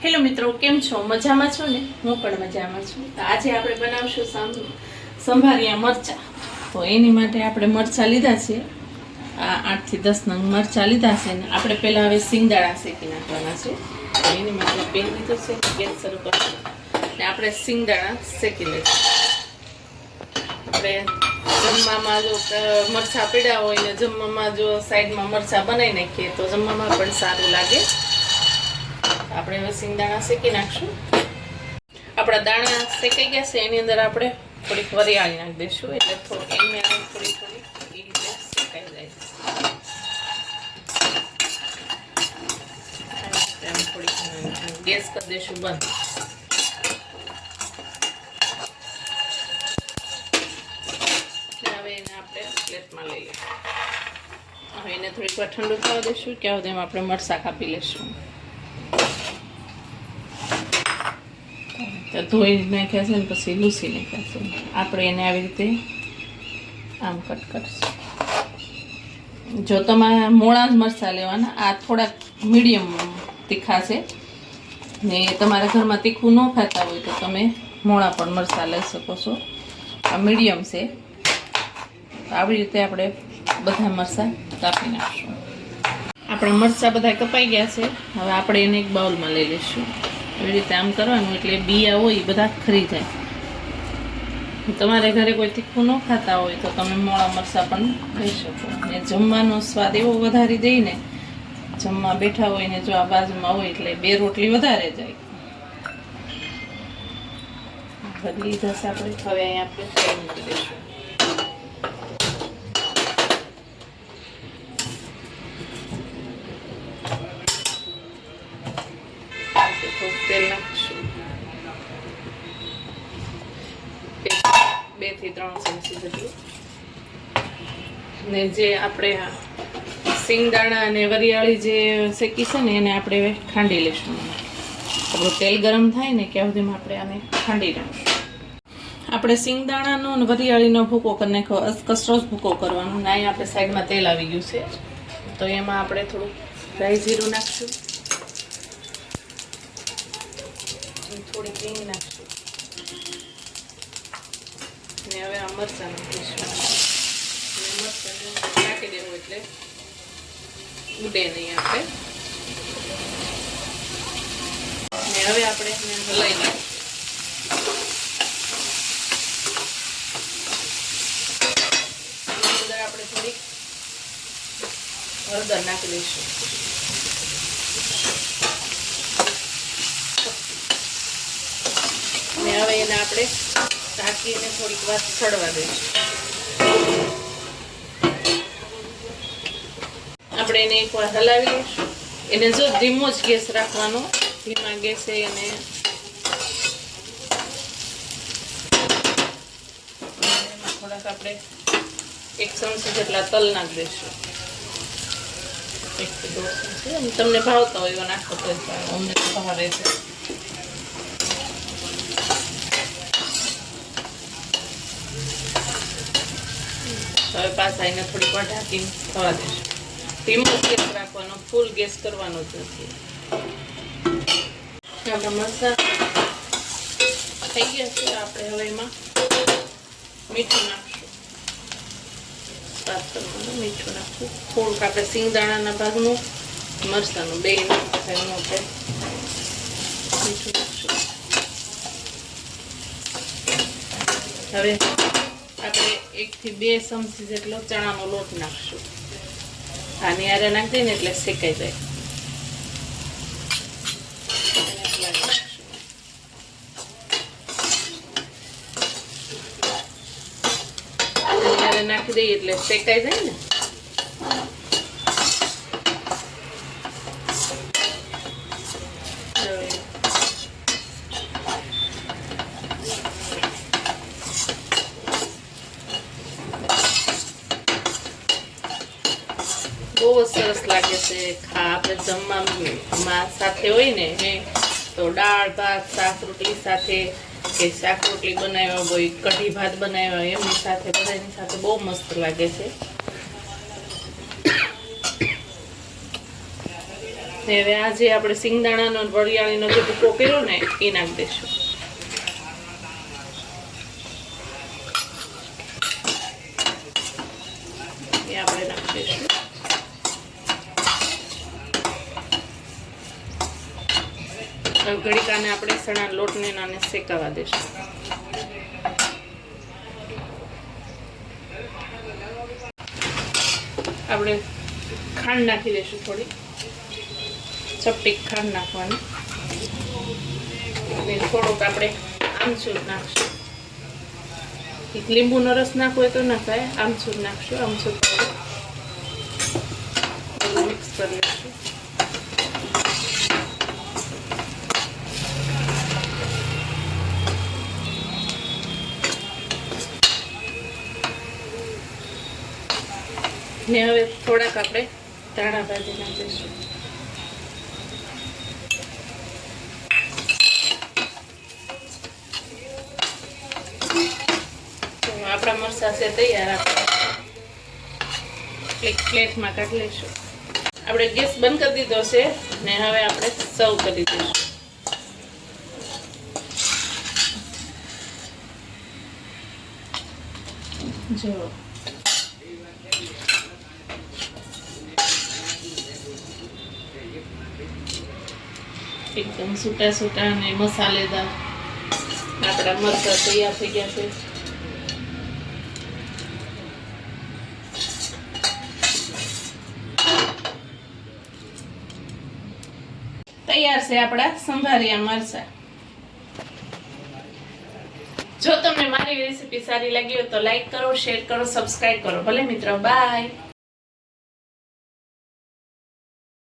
Hello મિત્રો, કેમ છો? મજામાં છો ને? હું પણ મજામાં છું. તો આજે આપણે બનાવશું સંભારિયા મરચાં. તો એની માટે આપણે મરચાં લીધા છે, આ 8 થી 10 નંગ મરચાં લીધા છે. ને આપણે પહેલાં હવે સિંગદાણા શેકી નાખવાના છે. તો એની માટે પેન લીધું છે, ગેસ શરૂ કરશું ને આપણે સિંગદાણા શેકી લઈશું. આપણે જમવામાં જો મરચાં પીડા હોય ને જમવામાં જો સાઈડમાં મરચાં બનાવી નાખીએ તો જમવામાં પણ સારું લાગે. આપણે હવે સિંગદાણા શેકી નાખશું. આપણા દાણા શેકાઈ ગયા છે, એની અંદર આપણે થોડીક વરિયાળી નાખી દઈશું, એટલે થોડી થોડી એ રીતે શેકાઈ જાય. થોડીક ગેસ કરી દઈશું બંધ. હવે એને આપણે પ્લેટમાં લઈ લઈશું. હવે એને થોડીક વાર ઠંડુ થવા દઈશું. ત્યાં સુધી આપણે મરચાં કાપી લઈશું. ધોઈ નાખ્યા છે ને પછી લૂસી નાખ્યા છે. આપણે એને આવી રીતે આમ કટ કરીશું. જો તમારે મોળા જ મરચાં લેવાના, આ થોડાક મીડિયમ તીખા છે ને તમારા ઘરમાં તીખું ન ખાતા હોય તો તમે મોળા પણ મરચાં લઈ શકો છો. આ મીડિયમ છે. આવી રીતે આપણે બધા મરચાં કાપી નાખશું. આપણા મરચાં બધા કપાઈ ગયા છે. હવે આપણે એને એક બાઉલમાં લઈ લઈશું. એવી રીતે આમ કરવાનું એટલે બિયા હોય એ બધા ખરી જાય. તમારે ઘરે કોઈ તીખું ન ખાતા હોય તો તમે મોળા મરચાં પણ લઈ શકો. ને જમવાનો સ્વાદ એવો વધારી દઈને, જમવા બેઠા હોય ને જો આ બાજુમાં હોય એટલે 2 રોટલી વધારે જાય. બધી લીધા છે આપણે. હવે અહીંયા આપણે તેલ મૂકી દઈશું. તેલ નાખીશું 2 થી 3 ચમચી જેટલું. ને જે આપણે સિંગદાણા અને વરિયાળી જે શેકી છે ને એને આપણે ખાંડી લઈશું. આપણું તેલ ગરમ થાય ને ત્યાં સુધીમાં આપણે આને ખાંડી નાખીશું. આપણે સિંગદાણાનો અને વરિયાળીનો ભૂકો કરી નાખ્યો, કસરો જ ભૂકો કરવાનો. ને અહીંયા આપણે સાઈડમાં તેલ આવી ગયું છે, તો એમાં આપણે થોડું રાઈ જીરું નાખશું, થોડી હિંગ નાખશું ને હવે આ મરચાં નાખીશું. મરચાં નાખી દેવું એટલે ઉડે નહીં આપણે. ને હવે આપણે એને હલાવી નાખીશું. અંદર આપણે થોડીક હળદર નાખી દઈશું. ને હવે એને આપણે ઢાંકીને થોડીક વાર સડવા દઈશું. આપણે એને એકવાર હલાવી લઈશું. એને જો ધીમો જ ગેસ રાખવાનો, ધીમા ગેસે એને થોડાક આપણે 1 ચમચી જેટલા તલ નાખી દઈશું. 1 થી 2 ચમચી તમને ભાવતા હોય એવો નાખો તો અમને તો ભાવે છે. હવે પાછા એને થોડીક વાર ઢાંકીને થવા દઈશું. ધીમો ગેસ રાખવાનો, ફૂલ ગેસ કરવાનો જ નથી. આપણા મરચાં થઈ ગયા છે. આપણે હવે એમાં મીઠું નાખશું. સ્વાદ પ્રમાણે મીઠું નાખશું. થોડુંક આપણે સિંગદાણાના ભાગનું, મરચાંનું બેયનું ભાગનું આપણે મીઠું નાખશું. હવે આપણે 1 થી 2 ચમચી જેટલો ચણાનો લોટ નાખશું. આની આરે નાખી દઈએ ને એટલે શેકાઈ જાય. આની આરે નાખી દઈએ એટલે શેકાઈ જાય ને. બહુ જ સરસ લાગે છે. આપણે જમવામાં સાથે હોય ને તો દાળ ભાત શાક રોટલી સાથે કે શાક રોટલી બનાવ્યા હોય, કઢી ભાત બનાવ્યા એમની સાથે બધાની સાથે બહુ મસ્ત લાગે છે. ને હવે આ જે આપણે સિંગદાણાનો વરિયાળીનો જે ભૂકો કર્યો ને એ નાખી દઈશું. એ આપણે નાખી દઈશું. હવે ઘડીકાને આપણે સણા લોટને નાને શેકાવા દઈશું. આપણે ખાંડ નાખી દઈશું, થોડી ચપટી ખાંડ નાખવાની અને થોડોક આપણે આમચૂર નાખશું. લીંબુનો રસ નાખવો હોય તો નાખાય, આમચૂર નાખશું. આમચૂર મિક્સ કરી લઈશું. ને હવે થોડાક આપણે ધાણા ભાજી નાખી દઈશું. આપણા મરચાં છે તૈયાર. આપણે એક પ્લેટમાં કાઢી લઈશું. આપણે ગેસ બંધ કરી દીધો છે ને હવે આપણે સર્વ કરી દઈશું. જો એકદમ સૂટા સૂટા અને મસાલેદાર આપણા મરચાં તૈયાર થઈ ગયા છે. તૈયાર છે આપણા સંભારિયા મરચાં. જો તમને મારી રેસીપી સારી લાગી હોય તો લાઈક કરો, શેર કરો, સબસ્ક્રાઇબ કરો. ભલે મિત્રો, બાય.